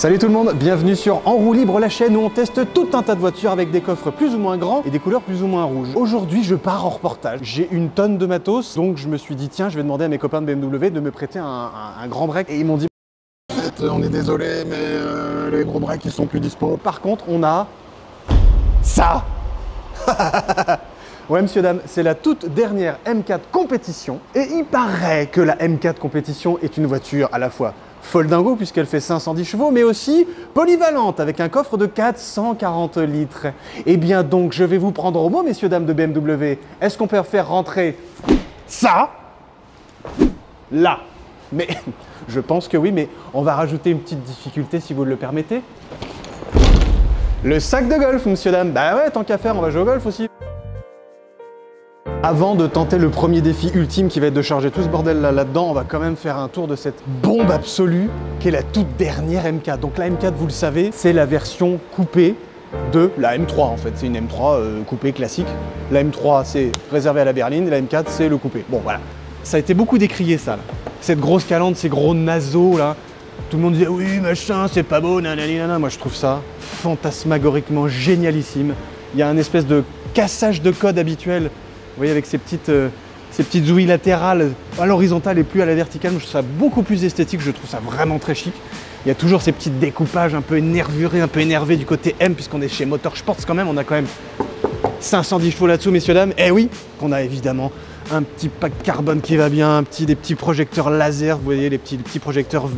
Salut tout le monde, bienvenue sur En roue libre, la chaîne où on teste tout un tas de voitures avec des coffres plus ou moins grands et des couleurs plus ou moins rouges. Aujourd'hui, je pars en reportage. J'ai une tonne de matos, donc je me suis dit tiens, je vais demander à mes copains de BMW de me prêter un grand break. Et ils m'ont dit en fait, on est désolé, mais les gros breaks ils sont plus dispo. Par contre, on a ça. Ouais, monsieur, dame, c'est la toute dernière M4 compétition. Et il paraît que la M4 compétition est une voiture à la fois folle dingo puisqu'elle fait 510 chevaux, mais aussi polyvalente avec un coffre de 440 litres. Et bien donc, je vais vous prendre au mot, messieurs, dames de BMW. Est-ce qu'on peut faire rentrer ça là? Mais je pense que oui, mais on va rajouter une petite difficulté si vous le permettez. Le sac de golf, monsieur, dame. Bah ouais, tant qu'à faire, on va jouer au golf aussi. Avant de tenter le premier défi ultime qui va être de charger tout ce bordel là-dedans, on va quand même faire un tour de cette bombe absolue qui est la toute dernière M4. Donc la M4, vous le savez, c'est la version coupée de la M3 en fait. C'est une M3 coupée classique. La M3, c'est réservé à la berline, la M4, c'est le coupé. Bon voilà, ça a été beaucoup décrié ça, là. Cette grosse calandre, ces gros naseaux là. Tout le monde disait oui machin, c'est pas beau, nanana. Moi je trouve ça fantasmagoriquement génialissime. Il y a un espèce de cassage de code habituel. Vous voyez, avec ces petites ouïes latérales à l'horizontale et plus à la verticale, je trouve ça beaucoup plus esthétique, je trouve ça vraiment très chic. Il y a toujours ces petits découpages un peu énervurés, un peu énervés du côté M, puisqu'on est chez Motorsports quand même, on a quand même 510 chevaux là-dessous, messieurs, dames. Et oui, qu'on a évidemment un petit pack carbone qui va bien, des petits projecteurs laser, vous voyez, les petits projecteurs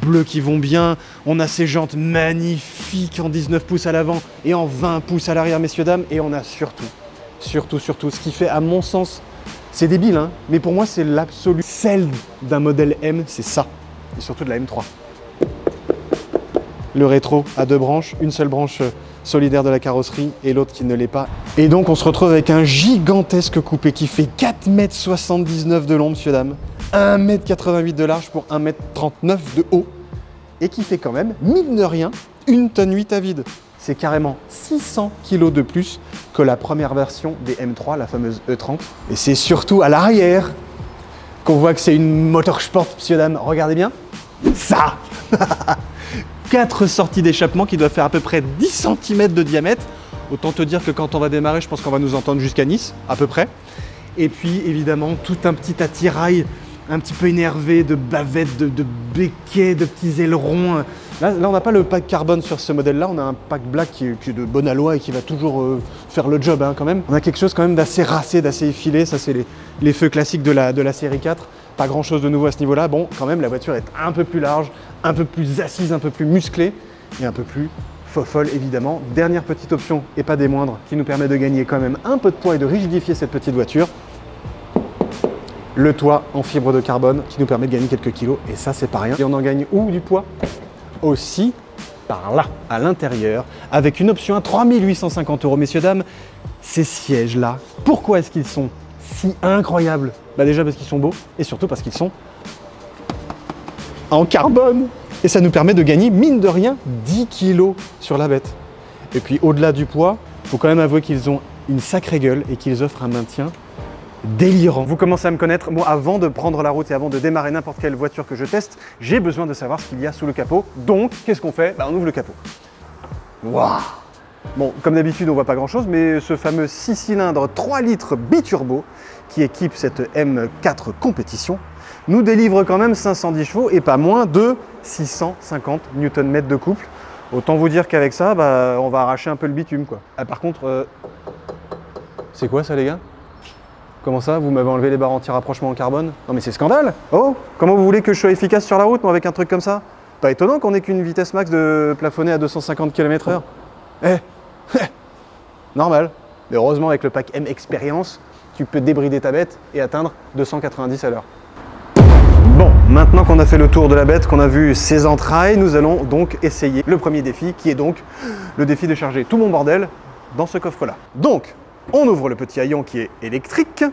bleus qui vont bien. On a ces jantes magnifiques en 19 pouces à l'avant et en 20 pouces à l'arrière, messieurs, dames. Et on a surtout, ce qui fait à mon sens, c'est débile, hein, mais pour moi c'est l'absolu sel d'un modèle M, c'est ça, et surtout de la M3. Le rétro à deux branches, une seule branche solidaire de la carrosserie et l'autre qui ne l'est pas. Et donc on se retrouve avec un gigantesque coupé qui fait 4,79 m de long, monsieur, dame, 1,88 m de large pour 1,39 m de haut, et qui fait quand même, mine de rien, 1,8 tonne à vide. C'est carrément 600 kg de plus que la première version des M3, la fameuse E30. Et c'est surtout à l'arrière qu'on voit que c'est une Motorsport, monsieur, dame. Regardez bien. Ça 4 sorties d'échappement qui doivent faire à peu près 10 cm de diamètre. Autant te dire que quand on va démarrer, je pense qu'on va nous entendre jusqu'à Nice, à peu près. Et puis, évidemment, tout un petit attirail un petit peu énervé de bavettes, de béquets, de petits ailerons. Là, on n'a pas le pack carbone sur ce modèle-là, on a un pack black qui est de bonne aloi et qui va toujours faire le job, hein, quand même. On a quelque chose quand même d'assez racé, d'assez effilé, ça c'est les feux classiques de la série 4. Pas grand-chose de nouveau à ce niveau-là. Bon, quand même, la voiture est un peu plus large, un peu plus assise, un peu plus musclée et un peu plus folle, évidemment. Dernière petite option, et pas des moindres, qui nous permet de gagner quand même un peu de poids et de rigidifier cette petite voiture. Le toit en fibre de carbone qui nous permet de gagner quelques kilos, et ça c'est pas rien. Et on en gagne où du poids? Aussi par là, à l'intérieur, avec une option à 3 850 €, messieurs, dames. Ces sièges là, pourquoi est-ce qu'ils sont si incroyables? Bah déjà parce qu'ils sont beaux, et surtout parce qu'ils sont en carbone. Et ça nous permet de gagner, mine de rien, 10 kilos sur la bête. Et puis au-delà du poids, il faut quand même avouer qu'ils ont une sacrée gueule et qu'ils offrent un maintien délirant. Vous commencez à me connaître, moi avant de prendre la route et avant de démarrer n'importe quelle voiture que je teste, j'ai besoin de savoir ce qu'il y a sous le capot. Donc, qu'est-ce qu'on fait? On ouvre le capot. Waouh! Bon, comme d'habitude, on voit pas grand-chose, mais ce fameux 6 cylindres 3 litres biturbo qui équipe cette M4 compétition nous délivre quand même 510 chevaux et pas moins de 650 Nm de couple. Autant vous dire qu'avec ça, on va arracher un peu le bitume, quoi. Ah, par contre, c'est quoi ça, les gars? Comment ça, vous m'avez enlevé les barres anti-rapprochement en carbone? Non mais c'est scandale! Oh! Comment vous voulez que je sois efficace sur la route, moi, avec un truc comme ça? Pas étonnant qu'on ait qu'une vitesse max de plafonnée à 250 km/h. Normal. Mais heureusement, avec le pack M Expérience, tu peux débrider ta bête et atteindre 290 à l'heure. Bon, maintenant qu'on a fait le tour de la bête, qu'on a vu ses entrailles, nous allons donc essayer le premier défi, qui est donc le défi de charger tout mon bordel dans ce coffre-là. Donc, on ouvre le petit haillon qui est électrique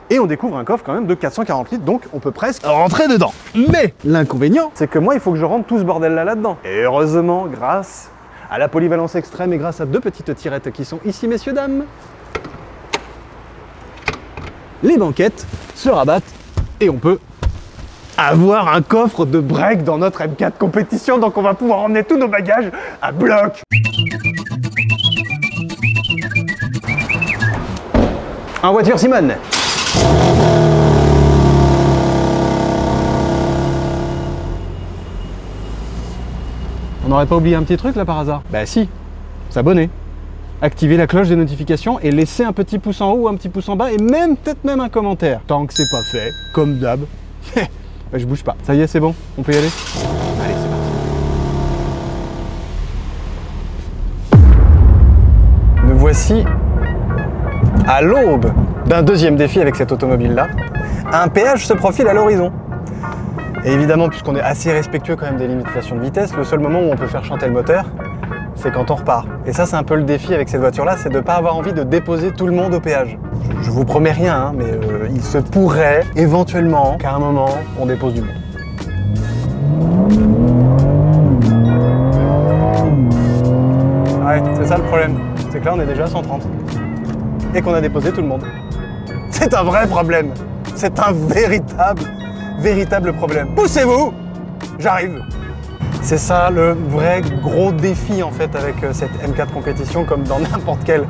et on découvre un coffre quand même de 440 litres, donc on peut presque rentrer dedans. Mais l'inconvénient, c'est que moi, il faut que je rentre tout ce bordel-là là-dedans. Et heureusement, grâce à la polyvalence extrême et grâce à deux petites tirettes qui sont ici, messieurs, dames, les banquettes se rabattent et on peut avoir un coffre de break dans notre M4 compétition, donc on va pouvoir emmener tous nos bagages à bloc. En voiture, Simone. On n'aurait pas oublié un petit truc là par hasard? Bah si, s'abonner. Activer la cloche des notifications et laisser un petit pouce en haut ou un petit pouce en bas et même peut-être même un commentaire. Tant que c'est pas fait, comme d'hab, je bouge pas. Ça y est, c'est bon, on peut y aller? Allez, c'est parti. Nous voici à l'aube d'un deuxième défi avec cette automobile-là. Un péage se profile à l'horizon. Et évidemment, puisqu'on est assez respectueux quand même des limitations de vitesse, le seul moment où on peut faire chanter le moteur, c'est quand on repart. Et ça, c'est un peu le défi avec cette voiture-là, c'est de ne pas avoir envie de déposer tout le monde au péage. Je vous promets rien, hein, mais il se pourrait éventuellement qu'à un moment, on dépose du monde. Ouais, c'est ça le problème. C'est que là, on est déjà à 130. Et qu'on a déposé tout le monde. C'est un vrai problème. C'est un véritable problème. Poussez-vous! J'arrive. C'est ça le vrai gros défi en fait avec cette M4 compétition, comme dans n'importe quel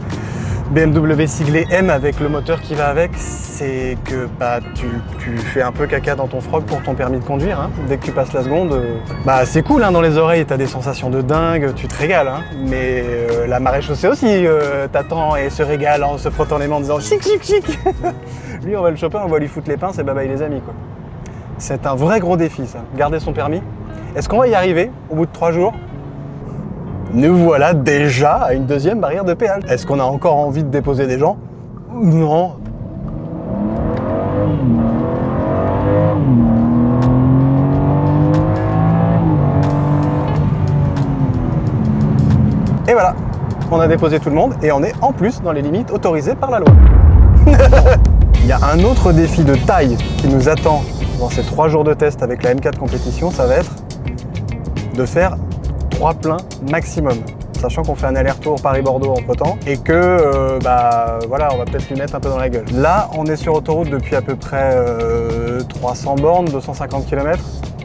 BMW siglé M avec le moteur qui va avec, c'est que bah, tu fais un peu caca dans ton froc pour ton permis de conduire. Hein. Dès que tu passes la seconde, bah, c'est cool hein, dans les oreilles, t'as des sensations de dingue, tu te régales. Hein. Mais la maréchaussée aussi t'attend et se régale en se frottant les mains en disant chic chic chic. Lui on va le choper, on va lui foutre les pinces et bye bye les amis quoi. C'est un vrai gros défi ça, garder son permis. Est-ce qu'on va y arriver au bout de 3 jours? Nous voilà déjà à une deuxième barrière de péage. Est-ce qu'on a encore envie de déposer des gens? Non. Et voilà, on a déposé tout le monde et on est en plus dans les limites autorisées par la loi. Il y a un autre défi de taille qui nous attend dans ces 3 jours de test avec la M4 compétition, ça va être de faire 3 pleins maximum, sachant qu'on fait un aller-retour Paris-Bordeaux entre temps et que bah voilà, on va peut-être lui mettre un peu dans la gueule. Là, on est sur autoroute depuis à peu près 300 bornes, 250 km.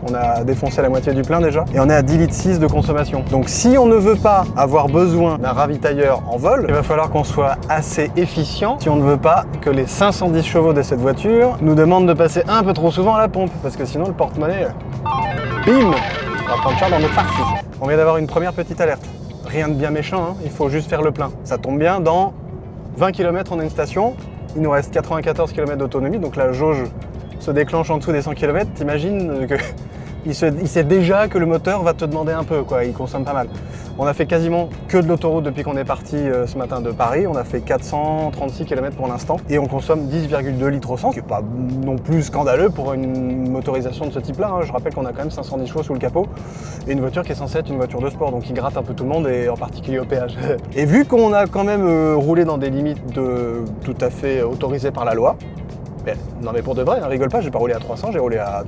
On a défoncé la moitié du plein déjà et on est à 10,6 litres de consommation. Donc si on ne veut pas avoir besoin d'un ravitailleur en vol, il va falloir qu'on soit assez efficient si on ne veut pas que les 510 chevaux de cette voiture nous demandent de passer un peu trop souvent à la pompe parce que sinon le porte-monnaie, bim, on va prendre cher dans notre partie. On vient d'avoir une première petite alerte. Rien de bien méchant, hein, il faut juste faire le plein. Ça tombe bien, dans 20 km on a une station, il nous reste 94 km d'autonomie, donc la jauge se déclenche en dessous des 100 km, t'imagines que il sait déjà que le moteur va te demander un peu, quoi, il consomme pas mal. On a fait quasiment que de l'autoroute depuis qu'on est parti ce matin de Paris, on a fait 436 km pour l'instant et on consomme 10,2 litres au 100, ce qui n'est pas non plus scandaleux pour une motorisation de ce type-là. Hein. Je rappelle qu'on a quand même 510 chevaux sous le capot et une voiture qui est censée être une voiture de sport, donc il gratte un peu tout le monde et en particulier au péage. Et vu qu'on a quand même roulé dans des limites tout à fait autorisées par la loi, non mais pour de vrai, hein, rigole pas, j'ai pas roulé à 300, j'ai roulé à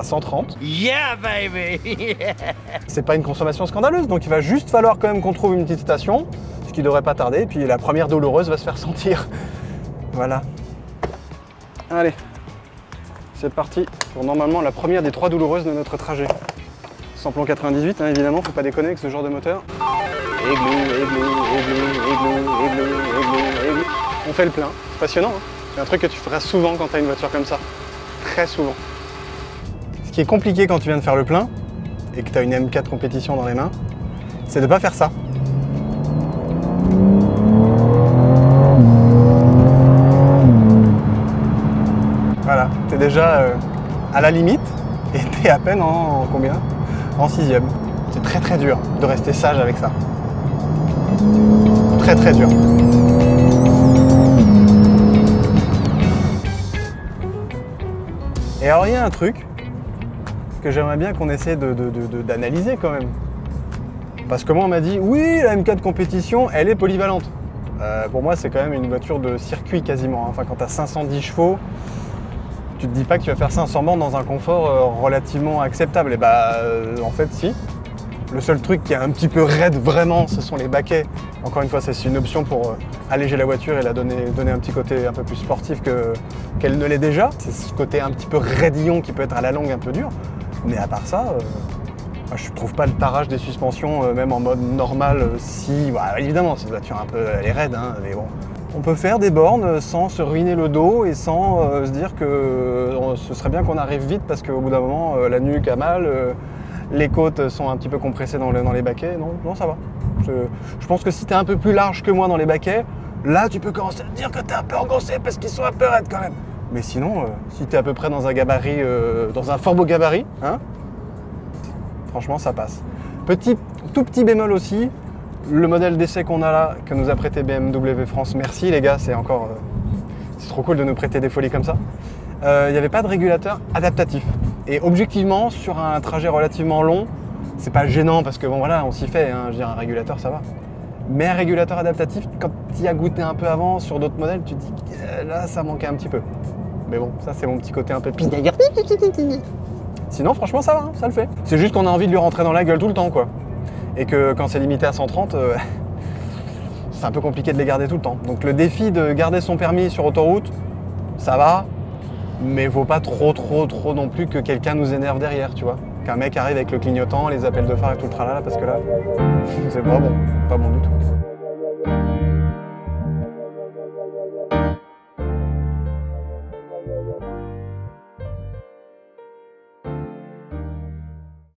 130. Yeah baby. C'est pas une consommation scandaleuse, donc il va juste falloir quand même qu'on trouve une petite station, ce qui devrait pas tarder, et puis la première douloureuse va se faire sentir. Voilà. Allez, c'est parti pour normalement la première des 3 douloureuses de notre trajet. Samplon 98, hein, évidemment, faut pas déconner avec ce genre de moteur. Églou, églou, églou, églou, églou, églou, églou. On fait le plein, c'est passionnant, hein. C'est un truc que tu feras souvent quand tu as une voiture comme ça. Très souvent. Ce qui est compliqué quand tu viens de faire le plein et que tu as une M4 compétition dans les mains, c'est de ne pas faire ça. Voilà, tu es déjà à la limite et tu es à peine en combien? En 6e. C'est très très dur de rester sage avec ça. Très très dur. Et alors il y a un truc que j'aimerais bien qu'on essaie d'analyser quand même. Parce que moi on m'a dit, oui la M4 compétition elle est polyvalente. Pour moi c'est quand même une voiture de circuit quasiment. Hein. Enfin quand tu as 510 chevaux, tu te dis pas que tu vas faire 500 bornes dans un confort relativement acceptable. Et bah en fait si. Le seul truc qui est un petit peu raide vraiment, ce sont les baquets. Encore une fois, c'est une option pour alléger la voiture et la donner un petit côté un peu plus sportif qu'elle ne l'est déjà. C'est ce côté un petit peu raidillon qui peut être à la longue un peu dur. Mais à part ça, je trouve pas le tarage des suspensions, même en mode normal, si... Bah, évidemment, cette voiture un peu, elle est raide, hein, mais bon. On peut faire des bornes sans se ruiner le dos et sans se dire que ce serait bien qu'on arrive vite parce qu'au bout d'un moment, la nuque a mal, les côtes sont un petit peu compressées dans les baquets. Non, ça va. Je pense que si tu es un peu plus large que moi dans les baquets, là, tu peux commencer à te dire que tu es un peu engoncé parce qu'ils sont un peu raides quand même. Mais sinon, si tu es à peu près dans un gabarit, dans un fort beau gabarit, hein, franchement, ça passe. Tout petit bémol aussi, le modèle d'essai qu'on a là, que nous a prêté BMW France, merci les gars, c'est trop cool de nous prêter des folies comme ça. Il n'y avait pas de régulateur adaptatif. Et objectivement, sur un trajet relativement long, c'est pas gênant parce que bon voilà, on s'y fait, hein, je veux dire un régulateur ça va. Mais un régulateur adaptatif, quand tu y as goûté un peu avant sur d'autres modèles, tu te dis que là ça manquait un petit peu. Mais bon, ça c'est mon petit côté un peu pinailleur. Sinon franchement ça va, hein, ça le fait. C'est juste qu'on a envie de lui rentrer dans la gueule tout le temps quoi. Et que quand c'est limité à 130, c'est un peu compliqué de les garder tout le temps. Donc le défi de garder son permis sur autoroute, ça va, mais vaut pas trop non plus que quelqu'un nous énerve derrière, tu vois. Qu'un mec arrive avec le clignotant, les appels de phare et tout le tralala, parce que là, c'est pas bon du tout.